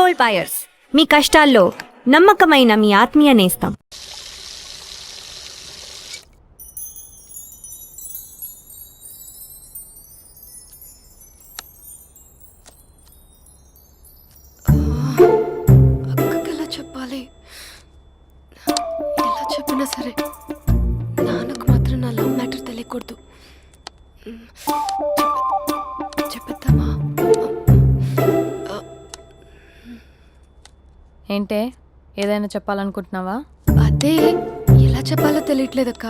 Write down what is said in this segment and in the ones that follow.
Gold buyers, మీ కష్టాల్లో నమ్మకమైన మీ ఆత్మీయ నేస్తం. అక్కకి ఎలా చెప్పాలి? ఎలా చెప్పినా సరే నాన్నకు మాత్రం నా లవ్ మ్యాటర్ తెలియకూడదు. చెప్పేద్దామా? ఏంటే, ఏదైనా చెప్పాలనుకుంటున్నావా? అదే ఎలా చెప్పాలో తెలియట్లేదక్క.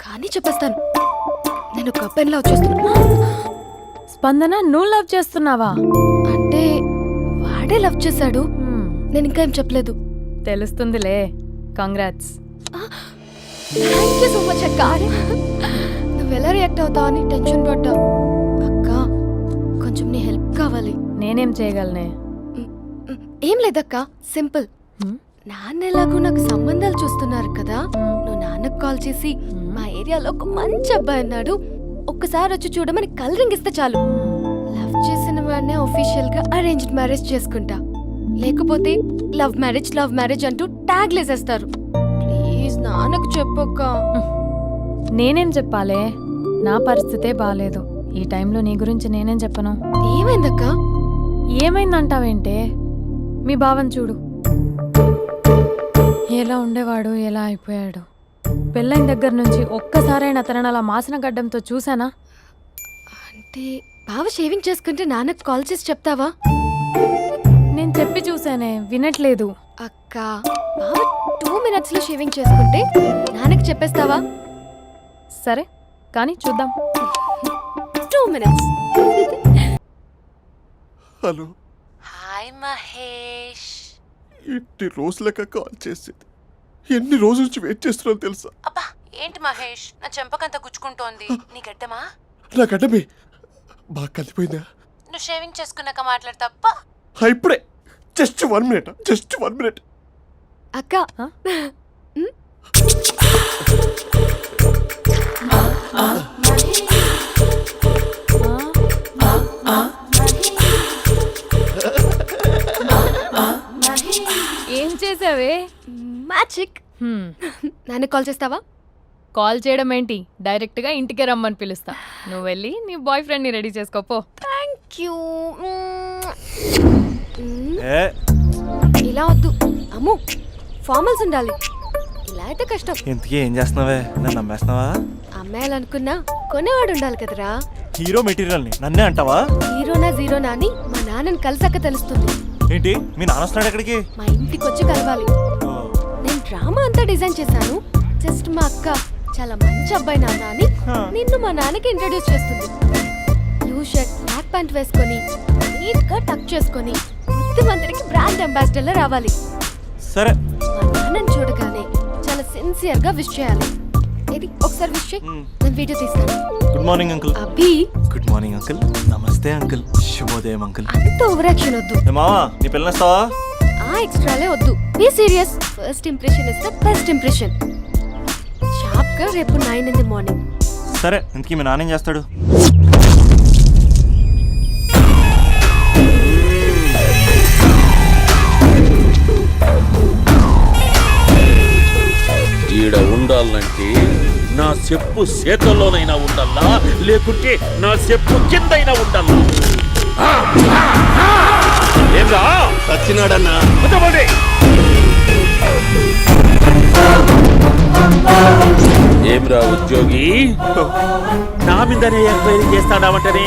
కానీ చెప్పేస్తాను. నేను ఒక అబ్బాయిని లవ్ చేస్తున్నా. స్పందన, నువ్వు లవ్ చేస్తున్నావా? అంటే వాడే లవ్ చేశాడు. నేను ఇంకా ఏం చెప్పలేదు. తెలుస్తుందిలే. Congrats. Thank you so much అక్క. నువ్వు ఎలా రియాక్ట్ అవుతావు అని టెన్షన్ పడ్డా. అక్క, కొంచెం నీ హెల్ప్ కావాలి. నేనేం చేయగలనే? ఏం లేదక్క, సింపుల్. నాన్న ఎలాగో నాకు సంబంధాలు చూస్తున్నారు కదా, నువ్వు నాన్నకు కాల్ చేసి మా ఏరియాలో ఒక మంచి అబ్బాయి అన్నాడు, ఒక్కసారి వచ్చి చూడమని కలరింగ్ ఇస్తే చాలు. లవ్ చేసిన వాడినే ఒఫీషియల్ గా అరేంజ్డ్ మ్యారేజ్ చేసుకుంటా. లేకపోతే లవ్ మ్యారేజ్ అంటూ ట్యాగ్ లేసేస్తారు. ప్లీజ్ నాన్నకు చెప్పక్క. నేనేం చెప్పాలే? నా పరిస్థితే బాలేదు. ఈ టైంలో నీ గురించి నేనేం చెప్పను. ఏమైందక్క? ఏమైందంటావేంటే? మీ భావం చూడు, ఎలా ఉండేవాడు, ఎలా అయిపోయాడు. పెళ్ళైన దగ్గర నుంచి ఒక్కసారైనా తనని అలా మాసిన గడ్డంతో చూసానా? అంటే బావ షేవింగ్ చేసుకుంటే నాన్నకు కాల్ చేసి చెప్తావా? నేను చెప్పి చూసానే, వినట్లేదు. అక్క, బావ 2 minutes లో షేవింగ్ చేసుకుంటే నాన్నకి చెప్పేస్తావా? సరే కానీ చూద్దాం. 2 minutes. హలో. హాయ్ మహేష్. ఎన్ని రోజులక కాల్ చేసేది? ఎన్ని రోజుల నుంచి వెయిట్ చేస్తున్నావు తెలుసా? అబ్బా ఏంటి మహేష్, నా చెంపకంత గుచ్చుకుంటోంది. నీ గడ్డమా? నా గడ్డమే బాగా కలిపోయిందా? నువ్వు షేవింగ్ చేసుకున్నాక మాట్లాడు తప్ప. ఇప్పుడే జస్ట్ 1 minute. అక్క, ఏం చేసావే? మ్యాజిక్. నాన్న కాల్ చేస్తావా? కాల్ చేయడం ఏంటి, డైరెక్ట్ గా ఇంటికే రమ్మని పిలుస్తా. నువ్వు వెళ్ళి నీ బాయ్ ఫ్రెండ్ ని రెడీ చేసుకోపో. Thank you. ఇలా వద్దు అమ్ము, ఫార్మల్స్ ఉండాలి. ఇలా అయితే కష్టం. ఇంతకీ ఏం చేస్తున్నావే? నన్ను నమ్మేస్తున్నావా? అమ్మాయాలనుకున్నా కొనేవాడు ఉండాలి కదరా. హీరో మెటీరియల్ ని నన్నే అంటావా? హీరోనా జీరోనా అని మా నాన్నని కలిసాక తెలుస్తుంది. ఏంటి, మీ నాన్న వస్తున్నాడు ఎక్కడికి? మా ఇంటికి వచ్చి కలవాలి. నేను డ్రామా అంతా డిజైన్ చేశాను. జస్ట్ మా అక్క చాలా మంచి అబ్బాయి నాన్న అని నిన్ను మా నాన్నకి ఇంట్రడ్యూస్ చేస్తుంది. బ్లూ షర్ట్, బ్లాక్ ప్యాంట్ వేసుకొని నీట్ గా టక్ చేసుకొని బుద్ధిమంతుడికి బ్రాండ్ అంబాసిడర్ లా రావాలి. సరే. మా నాన్నని చూడగానే చాలా సిన్సియర్ గా విష్ చేయాలి. ఇది ఒకసారి విష్ చేయి, నేను వీడియో తీస్తాను. Good morning uncle. Abhi. Good morning uncle. నమస్తే అంకుల్. శుభోదయం అంకుల్. అంత ఓవర్ యాక్షన్ వద్దు. మావా, నీ పిల్లనిస్తావా? ఆ ఎక్స్ట్రాలే వద్దు. Be serious. First impression is the best impression. Sharp గా రేపు 9 in the morning. సరే, ఇంతకీ మీ నాన్న ఏం చేస్తాడు? ఈడ ఉండాలంటే నా చెప్పు చేతల్లోనైనా ఉండాలా, లేకుంటే నా చెప్పు కిందైనా ఉండాలా. ఏంరా సచ్చినాడన్నా? ఏమ్రా ఉద్యోగి, నా మీదనే ఎంక్వైరీ చేస్తాడావంటనే?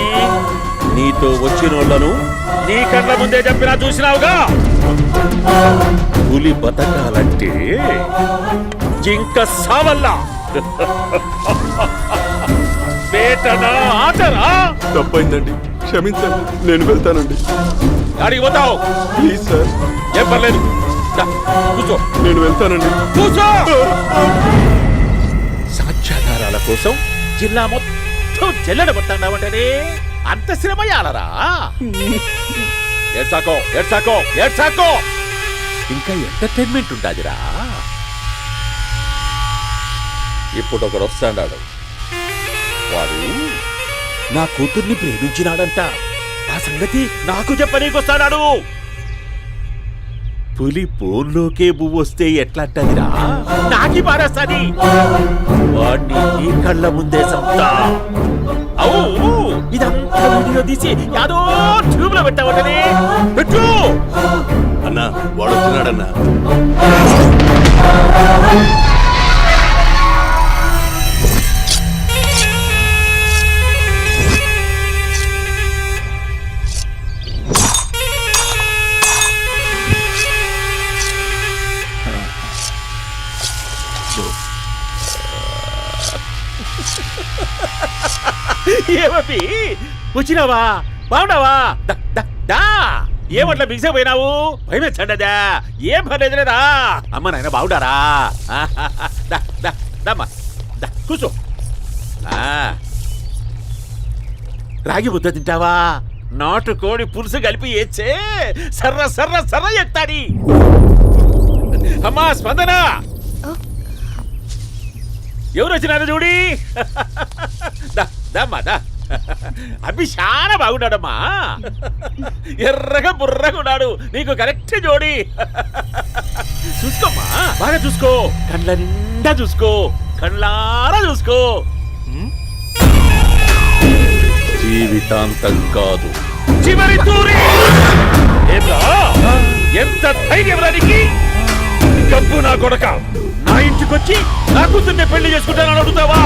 నీతో వచ్చిన వాళ్ళను నీ కళ్ళ ముందే చెప్పినా చూసినావుగా. పులి బతకాలంటే జింక సావల్లా. వేటనా ఆటరా? తప్పైందండి, క్షమించండి. నేను వెళ్తానండి. అడిగి పోతావు? Please sir. ఏం పర్లేదు, కూర్చో. నేను వెళ్తానండి. కూర్చో. సాక్ష్యాధారాల కోసం జిల్లా మొత్తం చెల్లడబట్టావంటనే అంత శ్రమయాలరా? ఏడ్సాకో ఇంకా ఎంటర్టైన్మెంట్ ఉండాదిరా. ఇప్పుడు ఒకడు వస్తాడాడు. వాడు నా కూతుర్ని ప్రేమించినాడంట. ఆ సంగతి నాకు చెప్పనీకొస్తాడాడు. పులి పోన్లోకే పువ్వు వస్తే ఎట్లాంటదిరా నాకి పారేస్తాది వాడిని నీ కళ్ళ ముందే సంతా అవు ఇదంతా వీడియో తీసి యాదో ట్యూబ్ లో పెట్టావటనే పెట్టు అన్నా వాడు వచ్చినాడన్నా. ఏమపి వచ్చినావా బాగున్నావా దా ఏమట్లా బిగిసే పోయినావు భయమేచ్చండదా ఏం పర్లేదులేదా అమ్మ నాయన బాగుండారా దమ్మా కూర్చో రాగి ముద్ద తింటావా నాటు కోడి పులుసు కలిపి ఏచ్చే సర్ర సర్ర సర్ర ఎత్తాడి అమ్మా స్పందన ఎవరు వచ్చినారు చూడి దమ్మా దా అభి చాలా బాగున్నాడమ్మా ఎర్రగా బుర్రగా ఉన్నాడు నీకు కరెక్ట్ జోడి చూసుకోమ్మా బాగా చూసుకో కండ్ల నిండా చూసుకో కండ్లారా చూసుకో జీవితాంతం కాదు, చివరి తూరి ఎంత ధైర్యం రానికి డబ్బు నా కొడక నా ఇంటికొచ్చి నా కూతుర్ని పెళ్లి చేసుకుంటానని అడుగుతావా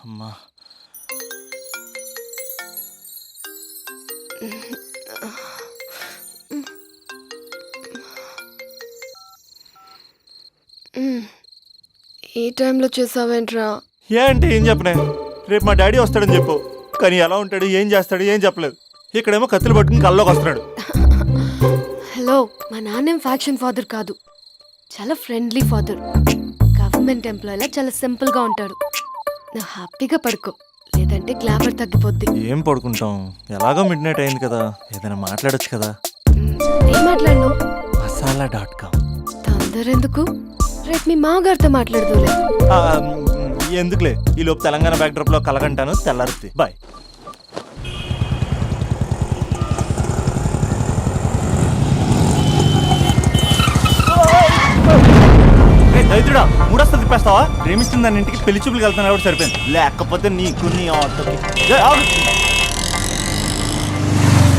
అమ్మా ఈ టైంలో చేసావేంట్రా? ఏ అంటే ఏం చెప్పనే, రేపు మా డాడీ వస్తాడని చెప్పు, కానీ ఎలా ఉంటాడు ఏం చేస్తాడు ఏం చెప్పలేదు. ఇక్కడేమో కత్తులు పట్టుకుని కల్లోకి వస్తున్నాడు. హలో, మా నాన్నేం ఫ్యాక్షన్ ఫాదర్ కాదు, చాలా ఫ్రెండ్లీ ఫాదర్. గవర్నమెంట్ ఎంప్లాయీలా చాలా సింపుల్గా ఉంటాడు. నువ్వు హ్యాపీగా పడుకో, లేదంటే గ్లామర్ తగ్గిపోద్ది. ఏం పడుకుంటాం, ఎలాగో మిడ్ నైట్ అయింది కదా, ఏదైనా మాట్లాడొచ్చు కదా. ఏం మాట్లాడను? మసాలా.com. తొందర ఎందుకు, రేపు మీ మామగారితో మాట్లాడదులే. ఎందుకులే, ఈ లోపు తెలంగాణ బ్యాక్డ్రాప్ లో కలగంటాను, తెల్లారుద్ది. బాయ్. దైత్రుడా, మూడొస్తా తిప్పేస్తావా? ప్రేమిస్తుంది దాని ఇంటికి పెళ్లి చూపులకు వెళ్తాను కాబట్టి సరిపోయింది, లేకపోతే నీకు నీ ఆటోకి.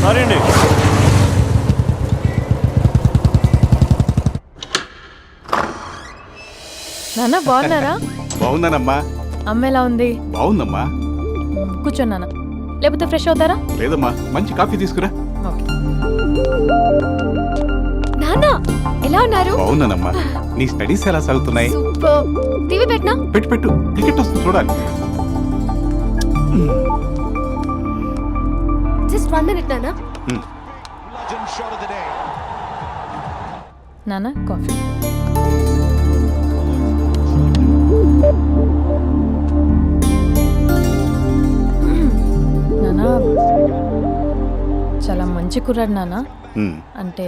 సారీ అండి. నాన్న బాగున్నారా? బాగున్నానమ్మా. అమ్మ ఎలా ఉంది? బాగుందమ్మా. కూర్చోండి నాన్న, లేకపోతే ఫ్రెష్ అవుతారా? లేదమ్మా, మంచి కాఫీ తీసుకురా. ఓకే. నాన్న ఎలా ఉన్నారు? బాగున్నానమ్మా. నీ స్టడీస్ ఎలా సాగుతున్నాయి? సూపర్. టీవీ పెట్టినా? పెట్టు క్రికెట్ వస్తుంది చూడాలి. జస్ట్ 1 minute నాన్న. నాన్న కాఫీ. నాన్న చాలా మంచి కుర్రాడు నాన్న. అంటే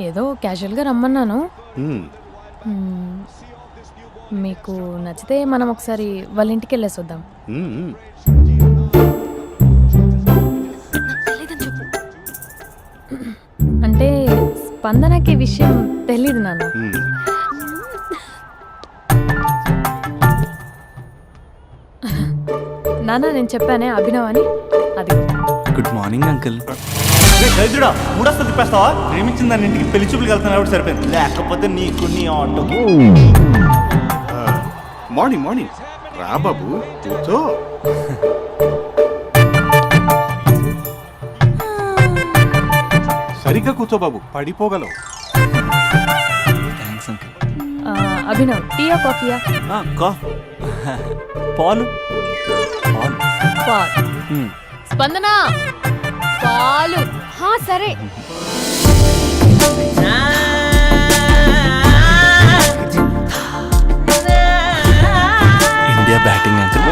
ఏదో క్యాజువల్గా రమ్మన్నాను. మీకు నచ్చితే మనం ఒకసారి వాళ్ళ ఇంటికి వెళ్ళేసి వద్దాం. అంటే స్పందనకి విషయం తెలీదు నాన్న. నాన్న నేను చెప్పానే అభినవ్ అని, అది. Good morning uncle. దైత్రుడా, మూడొస్తా తిప్పేస్తావా? ప్రేమించింది దాని ఇంటికి పెళ్లి చూపులకు వెళ్తాను కాబట్టి సరిపోయింది, లేకపోతే నీకు నీ ఆటోకి. మార్నింగ్ రా బాబు, కూర్చో. సరిగ్గా కూర్చో బాబు, పడిపోగలవు. Thanks uncle. అభినవ్ టీయా కాఫీయా? పాలు. పాలు. స్పందన పాలు. సరే. India batting uncle.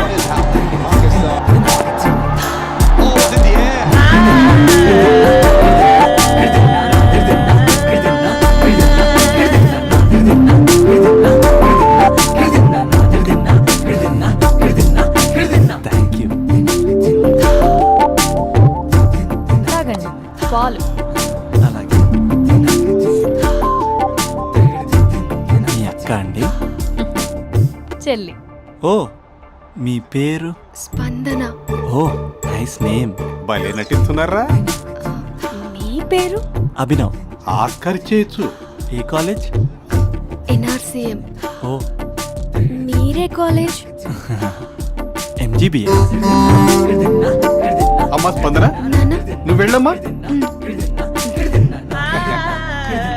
చెల్లి. ఓ మీ పేరు? స్పందన. ఓ నైస్ నేమ్. భలే నటిస్తున్నారా? మీ పేరు? అభినవ్. ఆస్కర్ చేయొచ్చు. ఏ కాలేజ్? ఎన్ఆర్సీఎం. ఓ మీరే కాలేజ్? ఎంజీబీఏ. అమ్మా స్పందన, నాన్న. నువ్వు వెళ్ళమ్మా.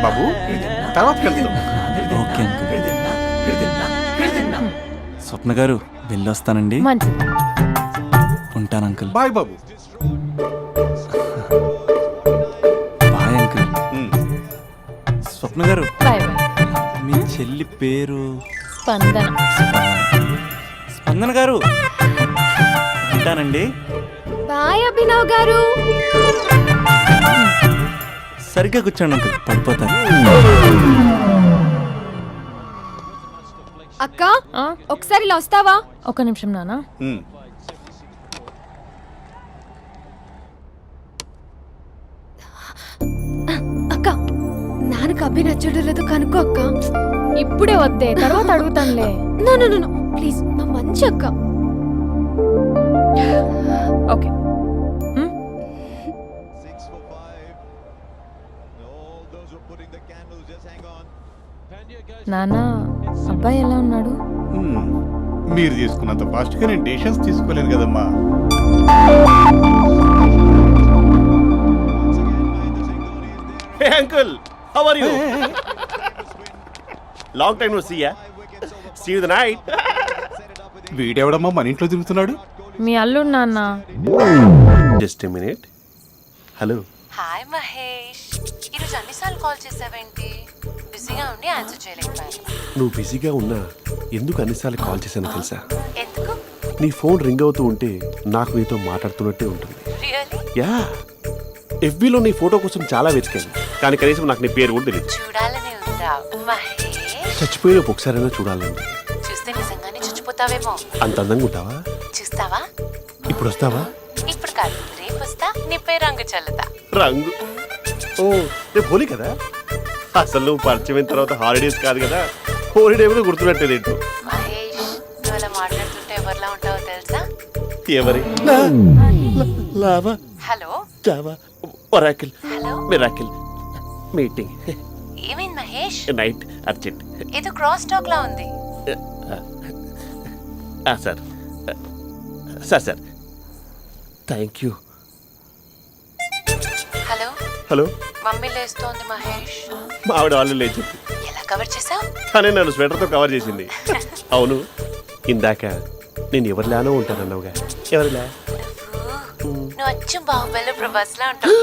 బాబు తర్వాత కలుద్దాం. Okay uncle. స్వప్న గారు వెళ్ళొస్తానండి. మంచిది. ఉంటాను అంకుల్. బాయ్ బాబు. Bye uncle. Swapna garu bye bye. మీ చెల్లి పేరు? స్పందన. స్పందన గారు ఉంటానండి. బాయ్ అభినవ్ గారు. సరిగ్గా కూర్చోండి అంకుల్, పడిపోతారు. అక్క ఆ? ఒకసారి ఇలా వస్తావా? ఒక నిమిషం నాన్న. అక్క నాన్నకు అభి నచ్చడం లేదు కనుక్కో అక్క. ఇప్పుడే వద్దే, తర్వాత అడుగుతానులే. నో నో నో ప్లీజ్, మా మంచి అక్క. ఓకే. నాన్న, అబ్బాయి ఎలా ఉన్నాడు? మీరు తీసుకున్నంత ఫాస్ట్గా నేను డెసిషన్స్ తీసుకోలేను కదమ్మా. Hey uncle, how are you? Long time no see ya. See you the night. వీడెవడమ్మా మన ఇంట్లో తిరుగుతున్నాడు? మీ అల్లుడు నాన్న. Just a minute. Hello. Hi Mahesh, ఈరోజు అన్నిసార్లు కాల్ చేసావేంటి? బిజీగా ఉండి ఆన్సర్ చేయలేకపోయాను. నువ్వు బిజీగా ఉన్నా ఎందుకు అన్నిసార్లు కాల్ చేశానో తెలుసా? ఎందుకు? నీ ఫోన్ రింగ్ అవుతూ ఉంటే నాకు నీతో మాట్లాడుతున్నట్టే ఉంటుంది. రియల్లీ? యా, ఎఫ్బీలో నీ ఫోటో కోసం చాలా వెతికాను, కానీ కనీసం నాకు నీ పేరు కూడా తెలియదు. చూడాలని ఉందా మహేష్? చచ్చిపోయిన ఒకసారైనా చూడాలండి. చూస్తే నిజంగానే చచ్చిపోతావేమో. అంత అందంగా ఉంటావా? చూస్తావా? ఇప్పుడు వస్తావా? ఇప్పుడు కాదు, రేపు వస్తా, నీపై రంగు చల్లుతా. రంగు? ఓ రేపు హోలీ కదా. అసలు నువ్వు పరిచయం తర్వాత హాలిడేస్ కాదు కదా, హోలిడే కూడా గుర్తున్నట్టేది ఏంటో. మహేష్, నువ్వు అలా మాట్లాడుతుంటే ఎవరిలా ఉంటావో తెలుసా? ఎవరి? Lava, hello Java, Oracle, hello, miracle, meeting, ఏమైంది మహేష్? Night, urgent. ఏదో క్రాస్ టాక్ లా ఉంది. Sir sir sir thank you. Hello, hello, mummy లేస్తోంది మహేష్. మా ఆవిడ వాళ్ళు లేచి ఎలా కవర్ చేసావు? తనే నన్ను స్వెటర్తో కవర్ చేసింది. అవును, ఇందాక నేను ఎవరిలానో ఉంటానన్నావుగా, ఎవరిలా? నువ్వు అచ్చం బాహుబలి ప్రభాస్ లా ఉంటావు.